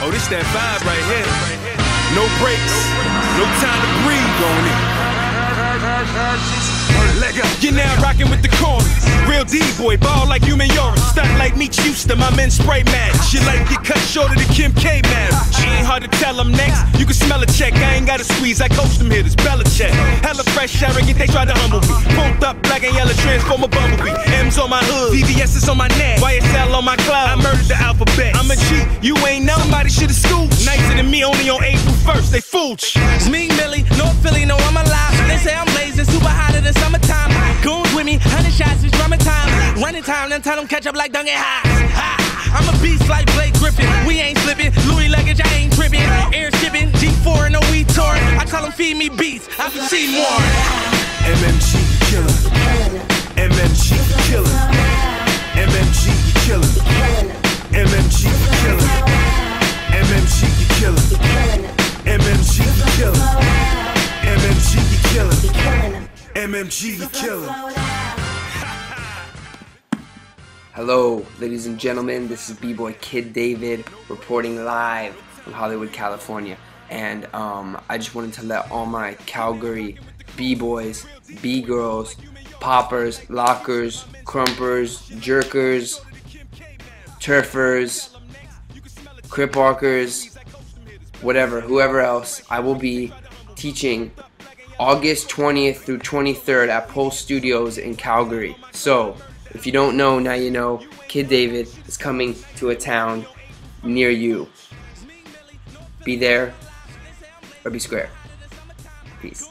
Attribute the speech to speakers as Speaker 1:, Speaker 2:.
Speaker 1: Oh, this that vibe right here. No breaks, no time to breathe on it. You're now rocking with the chorus. Real D-boy, ball like human urine. Stunt like Meech Houston, my men spray match. Shit like get cut shorter than Kim K marriage. Ain't hard to tell I'm next. You can smell a check, I ain't gotta squeeze. I coached them here, this Belichick. Hella fresh, arrogant, they tried to humble me. Pumped up, black and yellow, transform a bumblebee. M's on my hood, VVS is on my neck. YSL on my cloud, I murdered the alphabet. I'm a G, you ain't know, somebody should've schooled. Nicer than me, only on April 1st, they fooled you.
Speaker 2: It's me, Millie, North Philly, know I'm alive. They say I'm blazing, super hotter than summertime. Goons with me, 100 shots, it's drumming time. Running time, then tell them catch up like Duncan High. I'm a beast like Blake Griffin. We ain't slipping, Louis luggage, I ain't tripping. Air shipping, G4 and no we touring. I tell them feed me beats, I can see more.
Speaker 1: MMG killer, MMG killer, MMG killer, MMG killer, MMG killer, MMG killer, MMG killer, MMG killer.
Speaker 3: Hello, ladies and gentlemen, this is B-Boy Kid David reporting live from Hollywood, California. And I just wanted to let all my Calgary B-boys, B-girls, poppers, lockers, crumpers, jerkers, turfers, crip walkers, whatever, whoever else, I will be teaching August 20th through 23rd at Pulse Studios in Calgary. So, if you don't know, now you know. Kid David is coming to a town near you. Be there or be square. Peace.